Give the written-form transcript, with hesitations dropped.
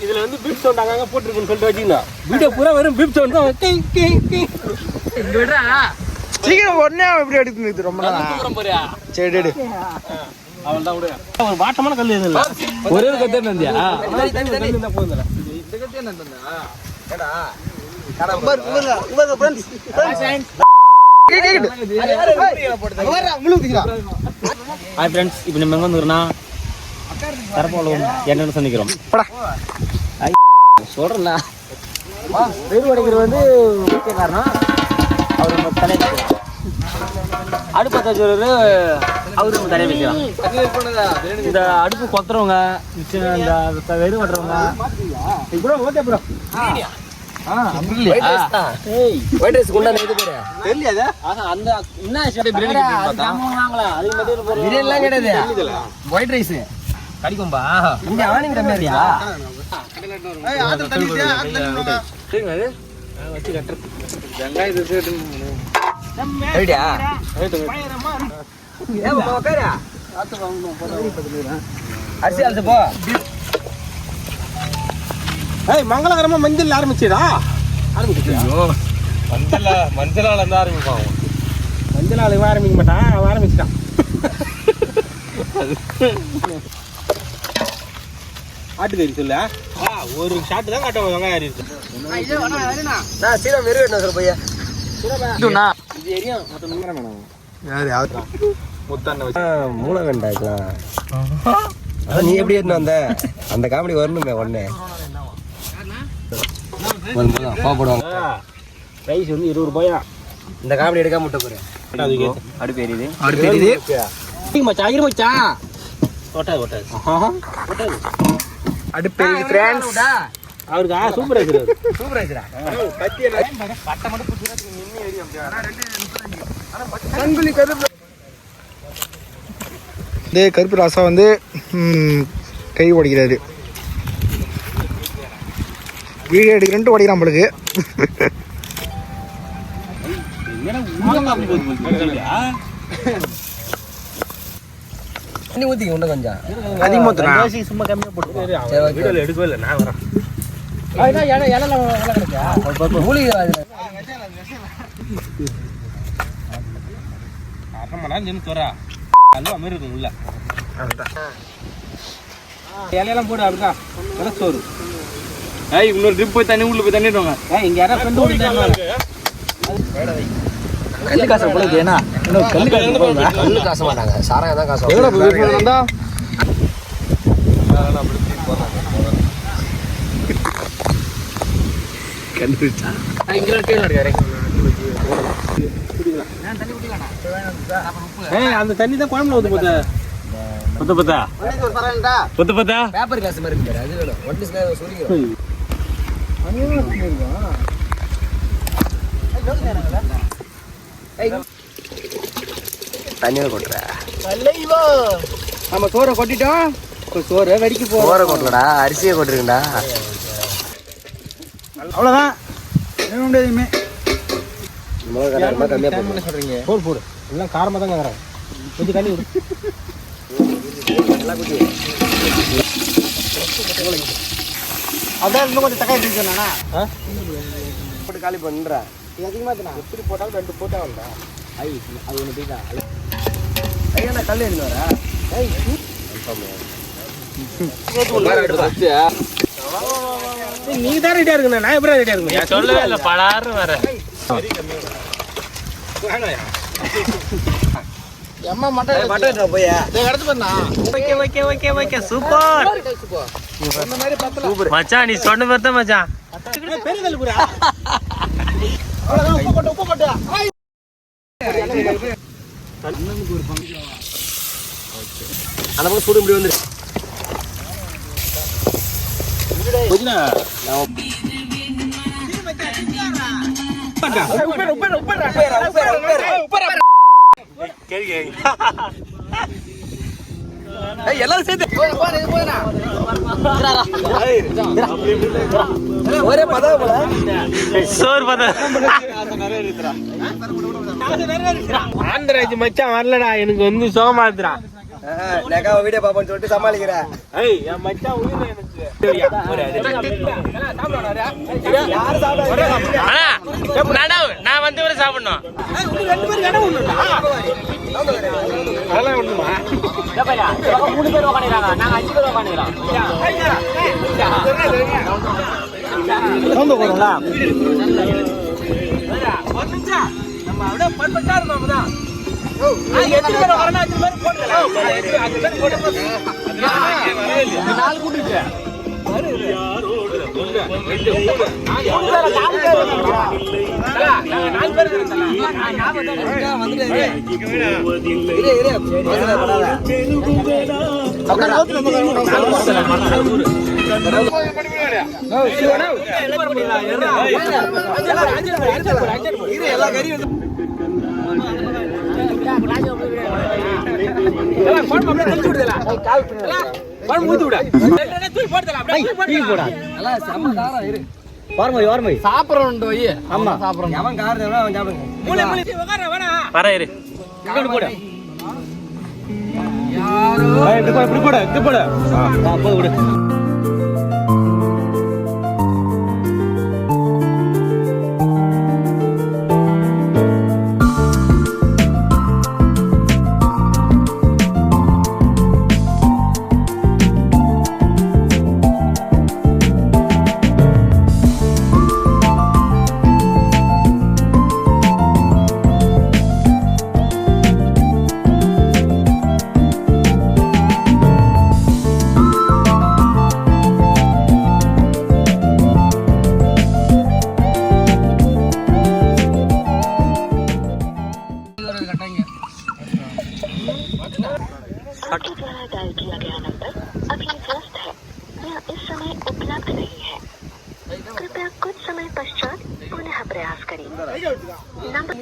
இதுல வந்து beep sound அங்கங்க போட்டுருக்குன்னு சொல்லிட்டு வச்சுக்கணும். வீடியோ பூரா வெறும் பீப் சவுண்ட் தான். சீக்கிரம் உடனே எப்படி எடுத்து ரொம்ப சரி அவள் தான் விடு. ஒரு வாட்டமான கல் எதுவும் இல்லை. ஒரே ஒரு கத்தே நந்தியா போதும். இப்போ நம்ம எங்க வந்துக்கிறோம்னா தரப்பாளம் என்னன்னு சந்திக்கிறோம். சொல்றேன்ல வீடு உடைக்கிறது வந்து முக்கிய காரணம். அவர் நம்ம தலை அடுப்பு தச்சுறது அவரு நம்ம தலை வைக்கலாம். இந்த அடுப்பு கொத்துறவங்க இந்த வெறு கட்டுறவங்க ப்ரோ ஓகே ப்ரோ. கடிக்கும்பா இங்க ஆனிங்கிற மாதிரியா வச்சு கட்டுறது அரிசி அரிசி போ. மங்களகரமா மஞ்சள் ஆரம்பிச்சிடா. மஞ்சளால இருந்து ஆரம்பிப்பான். மஞ்சளால ஆரம்பிக்க மாட்டான், அவன் ஆரம்பிச்சிட்டான். ஆட்டுக்கறி சொல்ல ஒரு ஷாட்டு தான் காட்டுவாங்க. வெங்காயம் ஏறி இருக்கு. மூளை வேண்டாம். நீ எப்படி எடுத்து வந்த அந்த காமெடி வரணுமே ஒண்ணு போடுவாங்க. ரைஸ் வந்து 20 ரூபாயா. இந்த காமெடி எடுக்காம முட்டை போறேன். அடுப்பு எரியுது. அவருக்கு சூப்பர் கருப்பு ராசா வந்து கை உடைக்கிறாரு. வீடியோ எடுக்கிறேன்ட்டு உடைக்கிறான் நம்மளுக்கு. சும்மா கம்மியா போட்டு எடுக்கவே இல்லை. நான் வரேன். இலையெல்லாம் போடு. அப்படிதான் சோறு. இன்னொரு ட்ரிப் போய் தண்ணி உள்ள போய் தண்ணிடுவாங்க. இங்க யாராவது கல்லு காசு போல ஏன்னா கல்லு காசு மாட்டாங்க. சாராயம் தான் காசு. எவ்வளோ அந்த தண்ணி தான் குழம்புல ஊத்து போதா பேப்பர் காசு மாதிரி தண்ணியை கொட்டுற நம்ம சோறை கொட்டிட்டோம். சோறு வடிக்க சோறை கொட்டலடா, அரிசியை கொட்டுருக்குண்டா. அவ்வளோதான். எதுவுமே சொல்றீங்க. போடு எல்லாம் காரமாக தான் கேட்குறாங்க. கொஞ்சம் தண்ணி விடு. அதான் இன்னும் கொஞ்சம் தக்காளி சொன்னா போட்டு காலி பண்ணுறா. அதிகமாக எப்படி போட்டாலும் 2 போட்டா வந்தா அது ஒன்று போயிட்டா. ஐயா கல் எடுத்து வரா. நீ தான் ரெடியா இருக்குண்ணா. நான் எப்படி ரெடியா இருக்கு சொல்லவே இல்லை. பலாறு வர அம்மா மட்டும் போய் சூப்பர் மச்சான். நீ சொன்ன பார்த்தா மச்சான் அந்த பக்கம் சூடு இப்படி வந்துரு. எல்லாரும் சேர்த்து ஒரே பதவி போல சோறு பதவி. ஆந்திராஜ் மச்சான் வரலடா. எனக்கு வந்து சோகமாத்துறா. வீடியோ பாப்போன்னு சொல்லிட்டு சமாளிக்கிறேன். நான் வந்து வரை சாப்பிடணும். மூணு பேர் உட்காந்துறாங்க, நாங்க 5 பேர் உட்காந்துக்கிறோம். எல்லா கறியும் आपके द्वारा डायल किया गया नंबर अभी व्यस्त है या इस समय उपलब्ध नहीं है। कृपया कुछ समय पश्चात पुनः प्रयास करें। நம்பர்